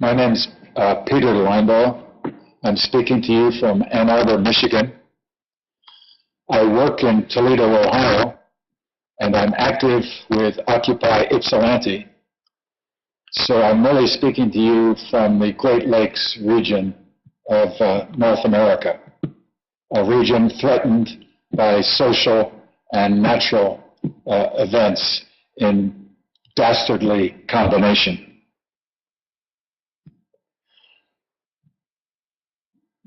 My name's Peter Linebaugh. I'm speaking to you from Ann Arbor, Michigan. I work in Toledo, Ohio, and I'm active with Occupy Ypsilanti. So I'm really speaking to you from the Great Lakes region of North America, a region threatened by social and natural events in dastardly combination.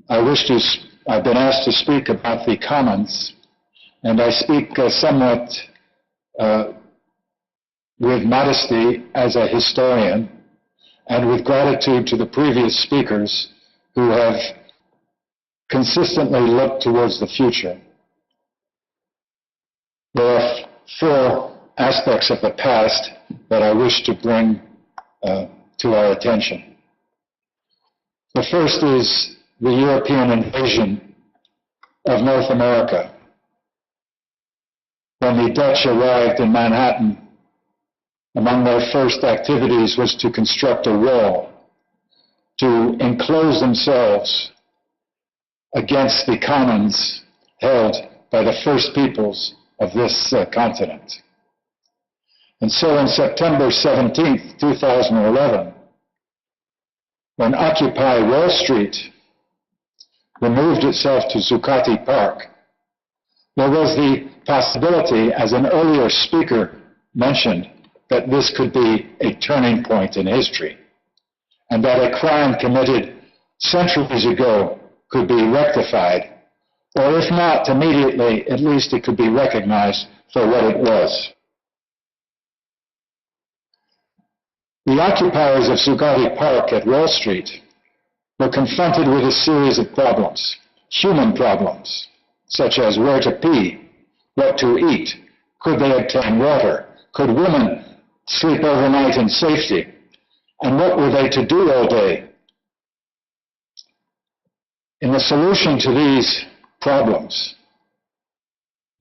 I've been asked to speak about the commons, and I speak somewhat with modesty as a historian and with gratitude to the previous speakers who have consistently looked towards the future. There are four aspects of the past that I wish to bring to our attention. The first is the European invasion of North America. When the Dutch arrived in Manhattan, among their first activities was to construct a wall to enclose themselves against the commons held by the first peoples of this continent. And so on September 17th, 2011, when Occupy Wall Street removed itself to Zuccotti Park, there was the possibility, as an earlier speaker mentioned, that this could be a turning point in history, and that a crime committed centuries ago could be rectified, or if not immediately, at least it could be recognized for what it was. The occupiers of Zuccotti Park at Wall Street were confronted with a series of problems, human problems, such as where to pee, what to eat, could they obtain water, could women sleep overnight in safety, and what were they to do all day? In the solution to these problems,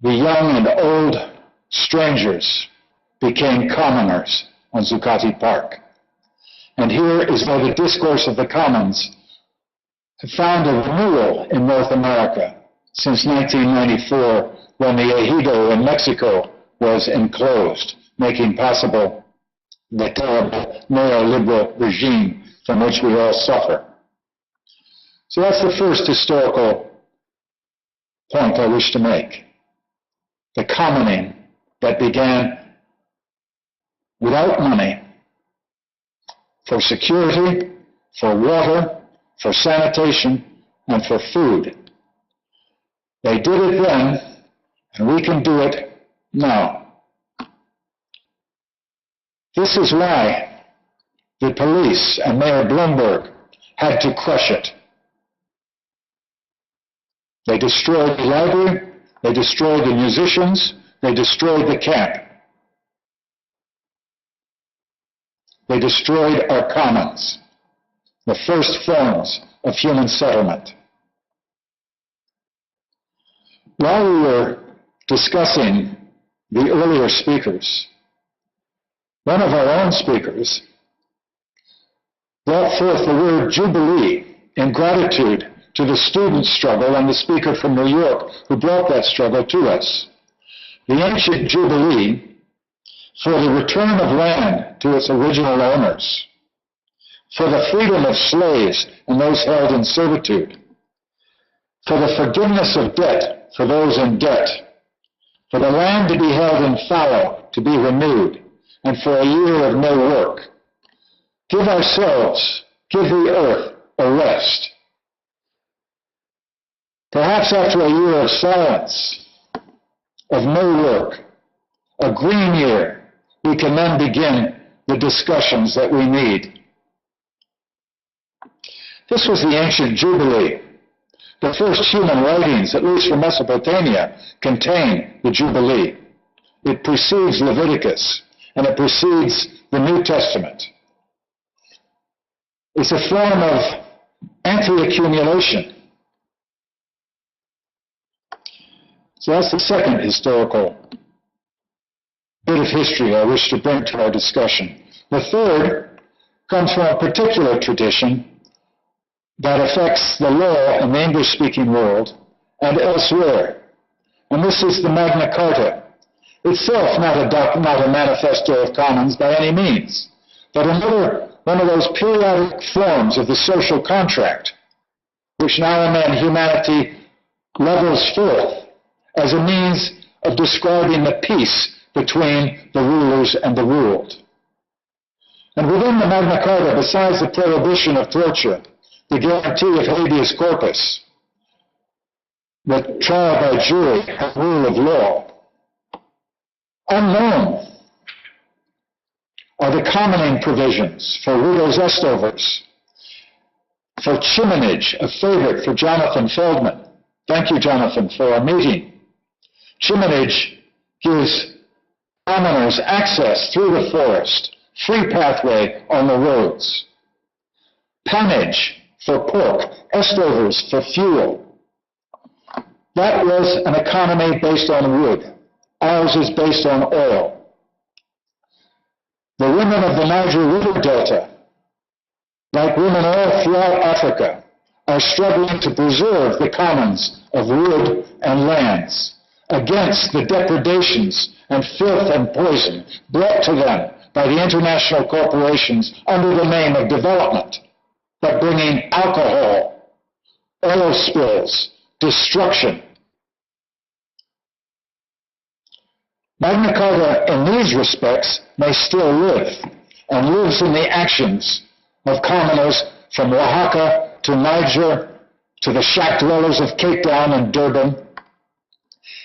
the young and old strangers became commoners on Zuccotti Park. And here is where the discourse of the commons found a renewal in North America since 1994, when the ejido in Mexico was enclosed, making possible the terrible neoliberal regime from which we all suffer. So that's the first historical point I wish to make. The commoning that began without money for security, for water, for sanitation, and for food. They did it then, and we can do it now. This is why the police and Mayor Bloomberg had to crush it. They destroyed the library, they destroyed the musicians, they destroyed the camp. They destroyed our commons, the first forms of human settlement. While we were discussing the earlier speakers, one of our own speakers brought forth the word jubilee in gratitude to the student struggle and the speaker from New York who brought that struggle to us. The ancient jubilee for the return of land to its original owners, for the freedom of slaves and those held in servitude, for the forgiveness of debt for those in debt, for the land to be held in fallow, to be renewed, and for a year of no work. Give ourselves, give the earth a rest. Perhaps after a year of silence, of no work, a green year, we can then begin the discussions that we need. This was the ancient Jubilee. The first human writings, at least from Mesopotamia, contain the Jubilee. It precedes Leviticus, and it precedes the New Testament. It's a form of anti-accumulation. So that's the second historical bit of history I wish to bring to our discussion. The third comes from a particular tradition that affects the law in the English-speaking world and elsewhere. And this is the Magna Carta, itself not a manifesto of commons by any means, but another one of those periodic forms of the social contract, which now and then humanity levels forth as a means of describing the peace between the rulers and the ruled. And within the Magna Carta, besides the prohibition of torture, the guarantee of habeas corpus, the trial by jury and rule of law, unknown are the commoning provisions for widows' estovers, for chiminage, a favorite for Jonathan Feldman. Thank you, Jonathan, for our meeting. Chiminage gives commoners access through the forest, free pathway on the roads. Pannage for pork, estovers for fuel. That was an economy based on wood. Ours is based on oil. The women of the Niger River Delta, like women all throughout Africa, are struggling to preserve the commons of wood and lands against the depredations and filth and poison brought to them by the international corporations under the name of development, but bringing alcohol, oil spills, destruction. Magna Carta, in these respects, may still live, and lives in the actions of commoners from Oaxaca to Niger to the shack dwellers of Cape Town and Durban.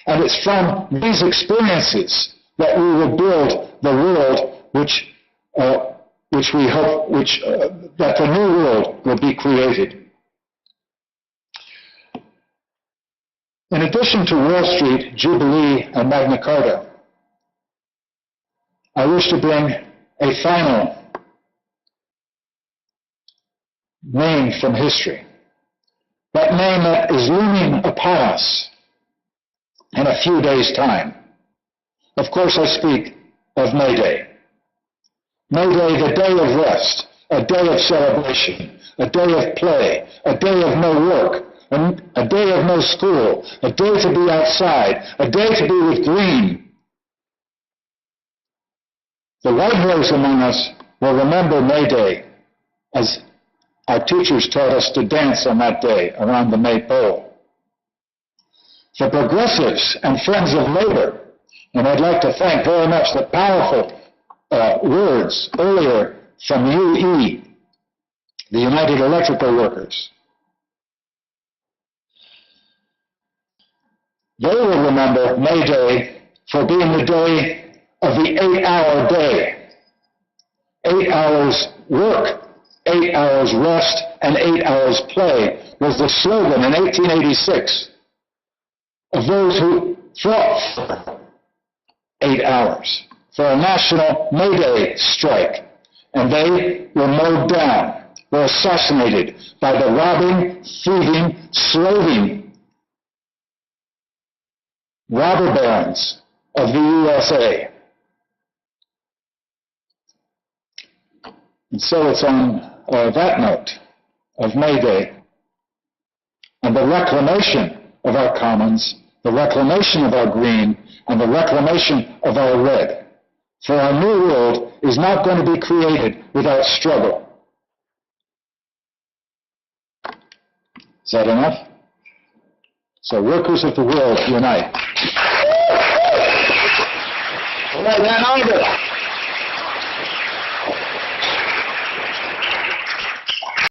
And it's from these experiences that we will build the world which we hope that the new world will be created. In addition to Wall Street, Jubilee, and Magna Carta, I wish to bring a final name from history. That name that is looming upon us in a few days' time. Of course, I speak of May Day. May Day, the day of rest, a day of celebration, a day of play, a day of no work, a day of no school, a day to be outside, a day to be with green. The white hairs among us will remember May Day as our teachers taught us to dance on that day around the maypole. The progressives and friends of labor, and I'd like to thank very much the powerful words earlier from UE, the United Electrical Workers. They will remember May Day for being the day of the 8-hour day. 8 hours work, 8 hours rest, and 8 hours play was the slogan in 1886 of those who fought for 8 hours, for a national May Day strike. And they were mowed down, were assassinated by the robbing, thieving, slaving robber barons of the USA. And so it's on that note of May Day and the reclamation of our commons, the reclamation of our green, and the reclamation of our red. For our new world is not going to be created without struggle. Is that enough? So workers of the world, unite. All right, then,